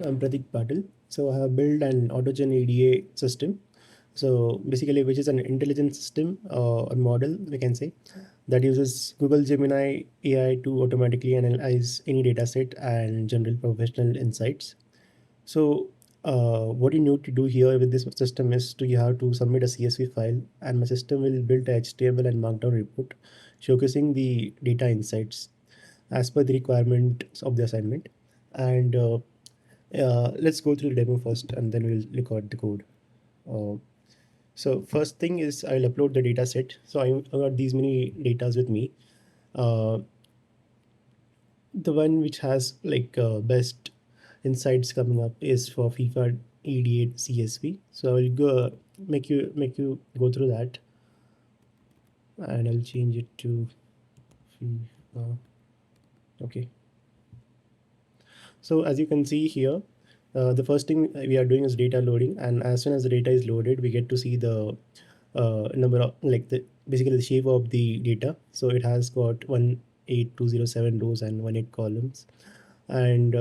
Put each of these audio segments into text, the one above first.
I'm Pratik Patil. So I have built an AutoGen-EDA system. So basically, which is an intelligent system or model, we can say, that uses Google Gemini AI to automatically analyze any data set and generate professional insights. So what you need to do here with this system is you have to submit a CSV file, and my system will build a HTML and Markdown report showcasing the data insights as per the requirements of the assignment. And let's go through the demo first, and then we'll record the code. Uh, so first thing is I'll upload the data set. So I got these many datas with me. Uh, the one which has like best insights coming up is for FIFA 88 CSV. So I'll go make you go through that, and I'll change it to FIFA. Okay. So as you can see here, the first thing we are doing is data loading, and as soon as the data is loaded, we get to see the number of like the basically the shape of the data. So it has got 18207 rows and 18 columns, and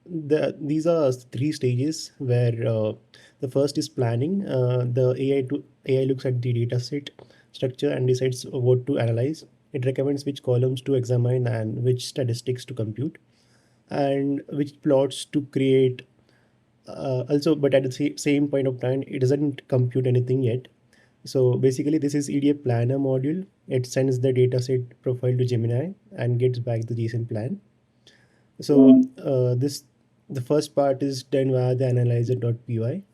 these are three stages where the first is planning. The AI looks at the data set structure and decides what to analyze. It recommends which columns to examine and which statistics to compute and which plots to create. Also, but at the same point of time, it doesn't compute anything yet. So basically, this is EDA planner module. It sends the dataset profile to Gemini and gets back the JSON plan. So this the first part is done via the analyzer.py.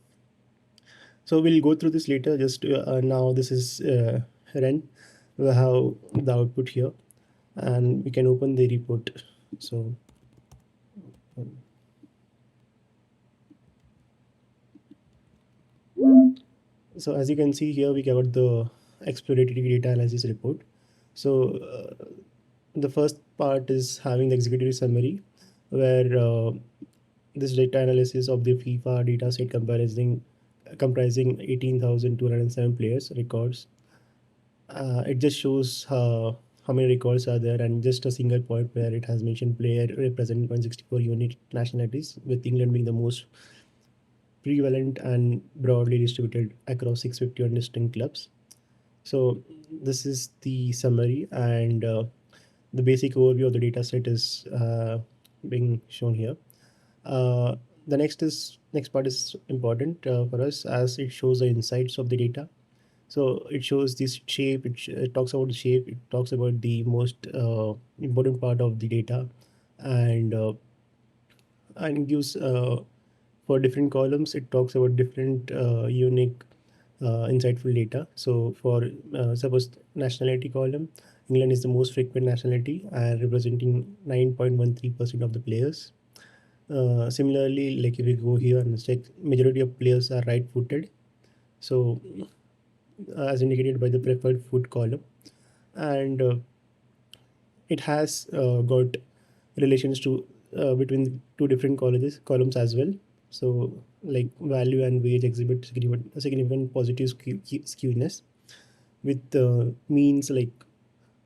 So we'll go through this later. Just now, this is run. We have the output here, and we can open the report. So. So as you can see here, we got the exploratory data analysis report. So the first part is having the executive summary, where this data analysis of the FIFA data set comprising 18,207 players records. It just shows how many records are there, and just a single point where it has mentioned player representing 164 unique nationalities, with England being the most prevalent and broadly distributed across 651 distinct clubs. So this is the summary, and the basic overview of the data set is being shown here. The next part is important for us, as it shows the insights of the data. So it shows this shape. It talks about the shape. It talks about the most important part of the data, and gives for different columns. It talks about different unique insightful data. So for suppose nationality column, England is the most frequent nationality and representing 9.13% of the players. Similarly, like if we go here and check, majority of players are right-footed. So as indicated by the preferred foot column, and it has got relations to between two different columns as well. So like value and wage exhibit significant positive skewness, with means like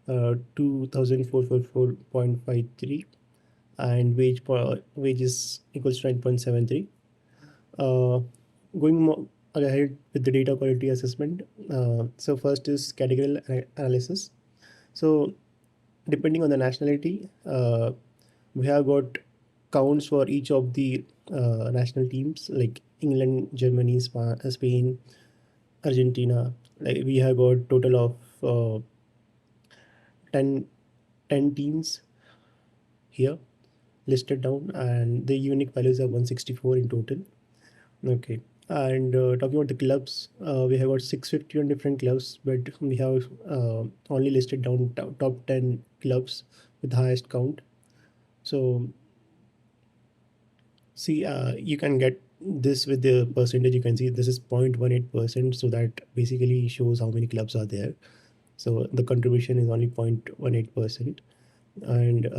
2,444.53, and wage is equals to 9.73. Uh, Going more ahead with the data quality assessment. So first is categorical analysis. So depending on the nationality, we have got counts for each of the national teams like England, Germany, Spain, Argentina. Like we have got total of 10, 10 teams here listed down, and the unique values are 164 in total. Okay. And talking about the clubs, we have got 651 different clubs, but we have only listed down top 10 clubs with the highest count. So see, you can get this with the percentage. You can see this is 0.18%. So that basically shows how many clubs are there. So the contribution is only 0.18%. And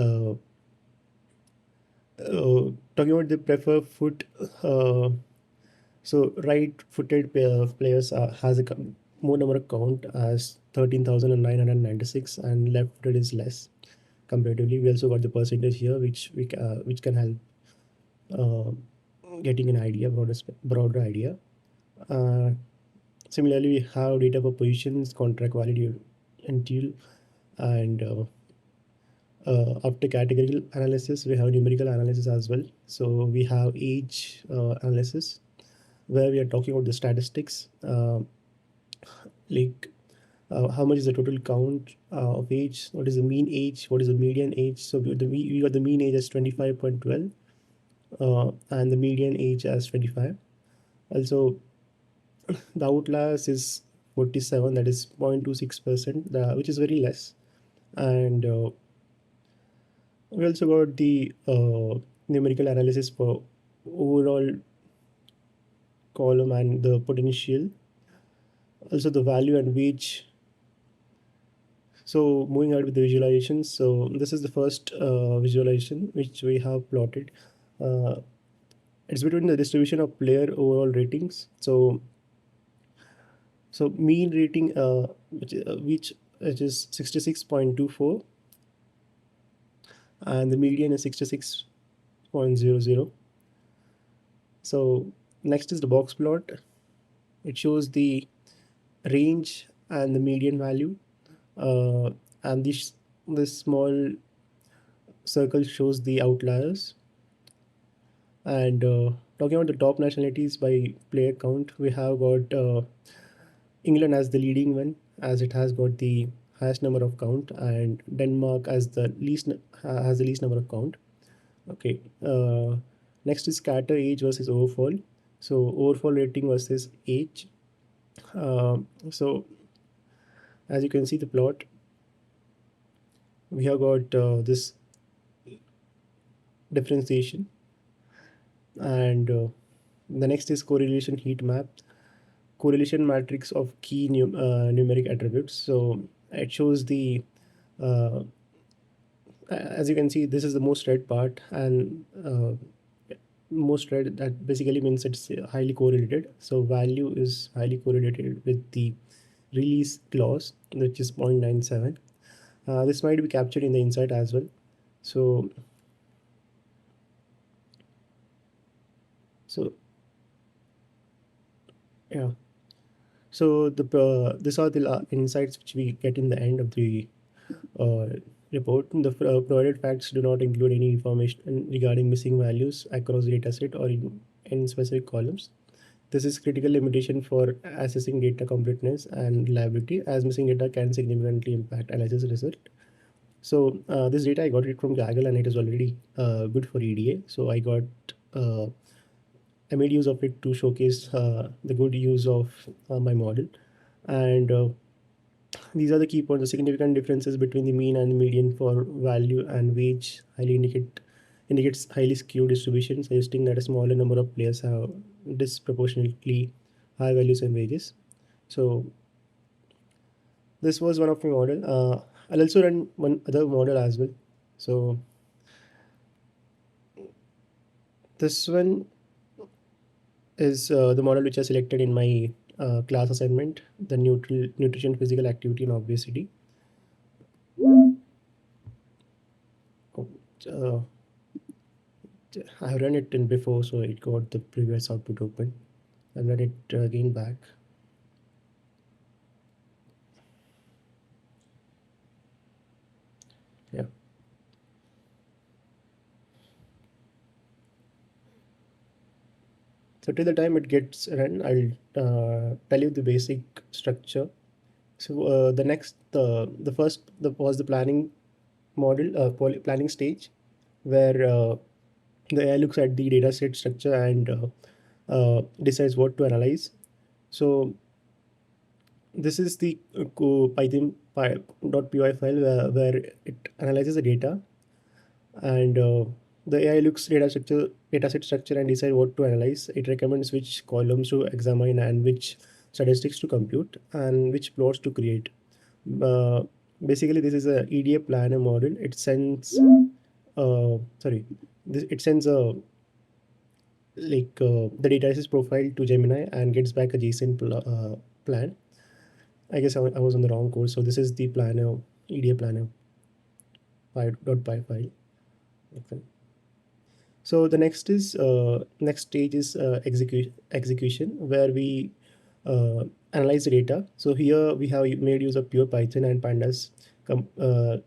talking about the preferred foot, so right-footed players has a more number of count as 13,996, and left-footed is less comparatively. We also got the percentage here, which can help uh, getting an idea, broader idea. Uh, Similarly, we have data for positions, contract value, until, and after categorical analysis, we have numerical analysis as well. So we have age analysis, where we are talking about the statistics, like how much is the total count of age, what is the mean age, what is the median age. So we got the mean age as 25.12, and the median age as 25. Also, the outliers is 47, that is 0.26%, which is very less. And we also got the numerical analysis for overall column and the potential, also the value and wage. So moving ahead with the visualizations, so this is the first visualization which we have plotted. Uh, it's between the distribution of player overall ratings. So mean rating, which is 66.24, and the median is 66.00. So next is the box plot. It shows the range and the median value, uh, and this small circle shows the outliers. And talking about the top nationalities by player count, we have got England as the leading one, as it has got the highest number of count, and Denmark as the has the least number of count. Okay. Next is scatter age versus overfall. So overfall rating versus age. So as you can see the plot, we have got this differentiation, and the next is correlation heat map, correlation matrix of key numeric attributes. So it shows the uh, as you can see, this is the most read part, and most read, that basically means it's highly correlated. So value is highly correlated with the release clause, which is 0.97. This might be captured in the insight as well. So so yeah. So these are the insights which we get in the end of the uh, report. The provided facts do not include any information regarding missing values across the dataset or in specific columns. This is critical limitation for assessing data completeness and reliability, as missing data can significantly impact analysis result. So this data I got it from Gaggle, and it is already good for EDA. So uh, I made use of it to showcase the good use of my model. And these are the key points. The significant differences between the mean and the median for value and wage highly indicates highly skewed distribution, suggesting that a smaller number of players have disproportionately high values and wages. So this was one of my model. I'll also run one other model as well. So this one is the model which I selected in my class assignment, the nutrition, physical activity, and obesity. Uh, I have run it in before, so it got the previous output open. I'll run it again back. Yeah. So till the time it gets run, I'll tell you the basic structure. So the first was the planning model, planning stage, where the AI looks at the dataset structure and decides what to analyze. So this is the Python.py file where it analyzes the data, and the AI looks dataset structure and decide what to analyze. It recommends which columns to examine and which statistics to compute and which plots to create. Uh, Basically, this is a EDA planner model. It sends sorry, it sends a the dataset profile to Gemini and gets back a JSON plan. I guess I was on the wrong course. So this is the planner, EDA planner .py file. Okay. So the next stage is execution, where we analyze the data. So here we have made use of pure Python and pandas, com- uh,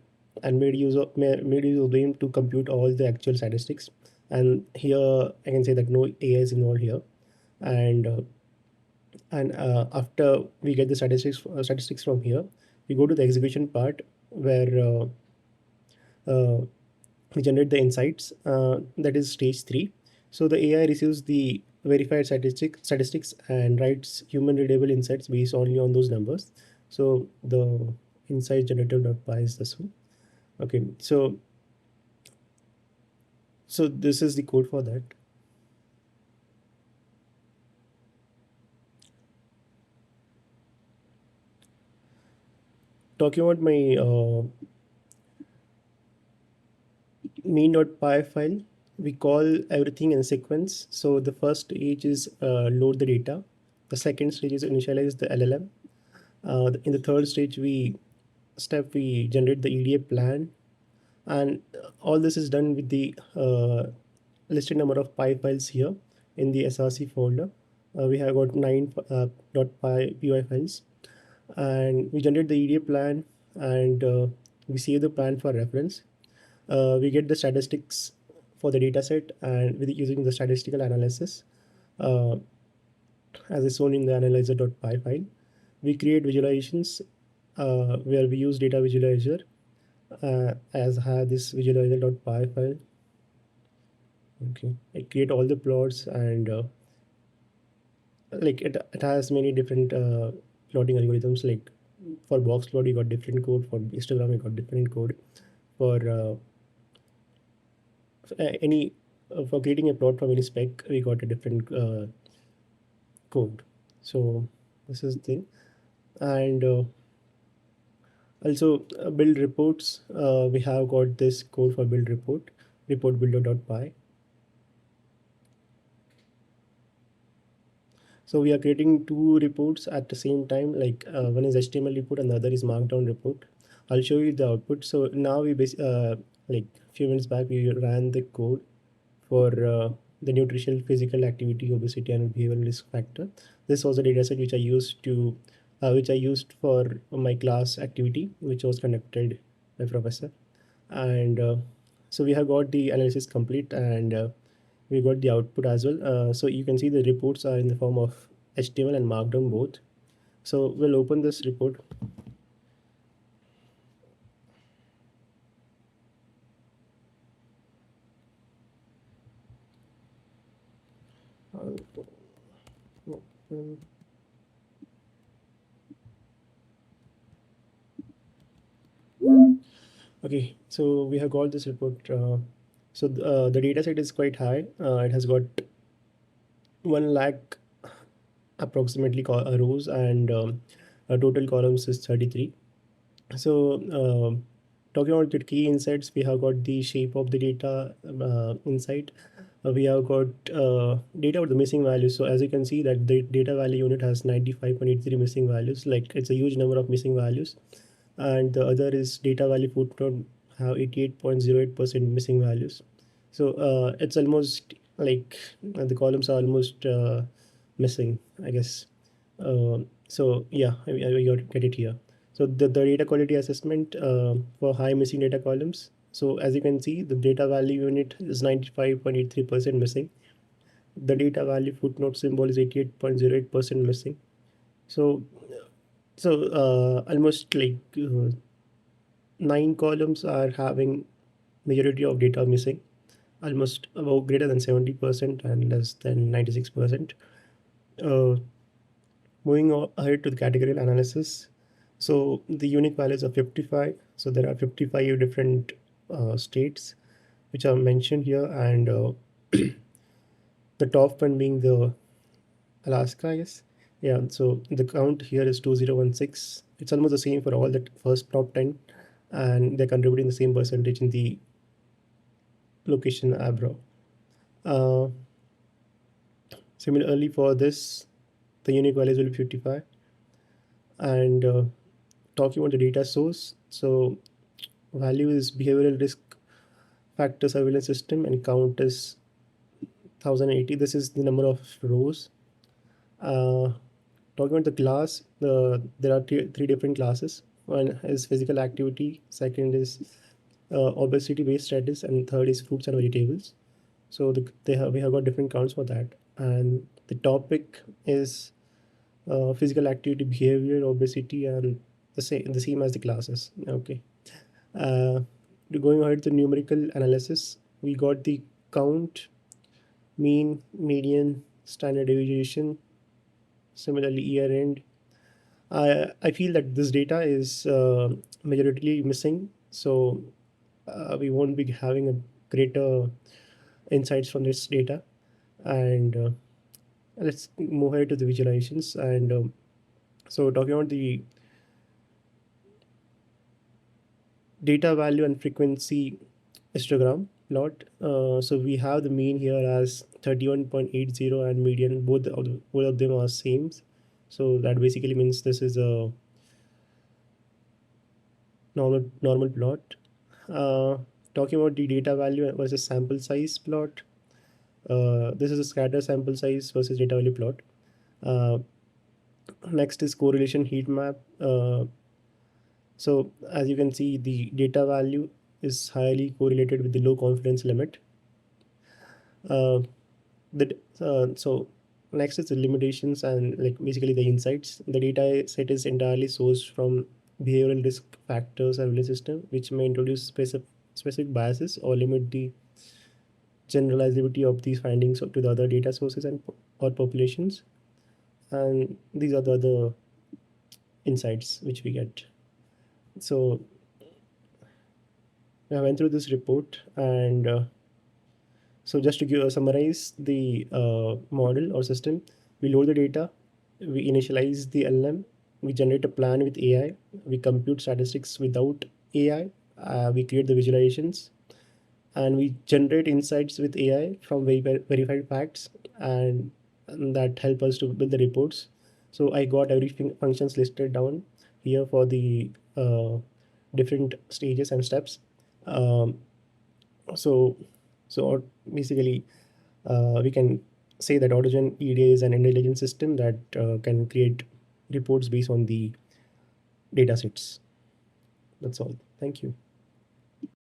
and made use of them to compute all the actual statistics. And here I can say that no AI is involved here. And after we get the statistics from here, we go to the execution part, where uh, we generate the insights. That is stage 3. So the AI receives the verified statistics and writes human readable insights based only on those numbers. So the insight generative.py is this one. Okay, so this is the code for that. Talking about my main.py file, we call everything in sequence. So the first stage is load the data. The second stage is initialize the LLM. In the third stage, we generate the EDA plan, and all this is done with the listed number of py files here in the src folder. We have got 9 .py files, and we generate the EDA plan, and we save the plan for reference. We get the statistics for the dataset, and with using the statistical analysis, uh, as is shown in the analyzer.py file. We create visualizations, where we use data visualizer, as have this visualizer.py file. Okay, it create all the plots, and like it has many different plotting algorithms. Like for box plot, you got different code. For histogram, you got different code. For any for creating a plot from any spec, we got a different code. So this is the thing. And also build reports. We have got this code for build report builder.py. So we are creating two reports at the same time. Like one is HTML report and the other is Markdown report. I'll show you the output. So now like few minutes back we ran the code for the nutritional, physical activity, obesity, and behavioral risk factor. This was a dataset which I used for my class activity, which was conducted by professor. And so we have got the analysis complete, and we got the output as well. So you can see the reports are in the form of HTML and Markdown both. So we'll open this report. Okay, so we have got this report. The data set is quite high. It has got 1 lakh approximately rows, and total columns is 33. So talking about the key insights, we have got the shape of the data insight. We have got data about the missing values. So as you can see that the data value unit has 95.83 missing values. Like it's a huge number of missing values. And the other is data value footnote have 88.08% missing values. So it's almost like the columns are almost missing, I guess. So yeah, I got to get it here. So the data quality assessment for high missing data columns. So as you can see, the data value unit is 95.83% missing. The data value footnote symbol is 88.08% missing. So almost like 9 columns are having majority of data missing, almost about greater than 70% and less than 96%. Uh, Moving ahead to the categorical analysis. So the unique values are 55. So there are 55 different states which are mentioned here, and the top one being the Alaska, yes. Yeah, so the count here is 2016. It's almost the same for all the first top 10, and they're contributing the same percentage in the location Abra. Uh, Similarly, for this, the unique values will be 55. And talking about the data source, so value is behavioral risk factor surveillance system, and count is 1080. This is the number of rows. Uh, Talking about the class, there are three different classes. One is physical activity, second is obesity based status, and third is fruits and vegetables. So we have got different counts for that. And the topic is physical activity, behavior, obesity, and the same as the classes. Okay. Uh, Going ahead to numerical analysis, we got the count, mean, median, standard deviation, similarly year end. I feel that this data is majoritarily missing, so we won't be having a greater insights from this data. And let's move ahead to the visualizations. And so talking about the data value and frequency histogram plot. So we have the mean here as 31.80 and median, both of them are same. So that basically means this is a normal plot. Uh, Talking about the data value versus sample size plot. This is a scatter sample size versus data value plot. Uh, Next is correlation heat map. So as you can see, the data value is highly correlated with the low confidence limit. Uh, so next is the limitations and like basically the insights. The data set is entirely sourced from behavioral risk factors and value system, which may introduce specific biases or limit the generalizability of these findings to the other data sources and or populations. And these are the other insights which we get. So I went through this report, and so just to summarize the model or system, we load the data, we initialize the LM, we generate a plan with AI, we compute statistics without AI, we create the visualizations, and we generate insights with AI from verified facts, and that help us to build the reports. So I got everything functions listed down here for the different stages and steps. Um, so basically, we can say that AutoGen-EDA is an intelligent system that can create reports based on the data sets. That's all. Thank you.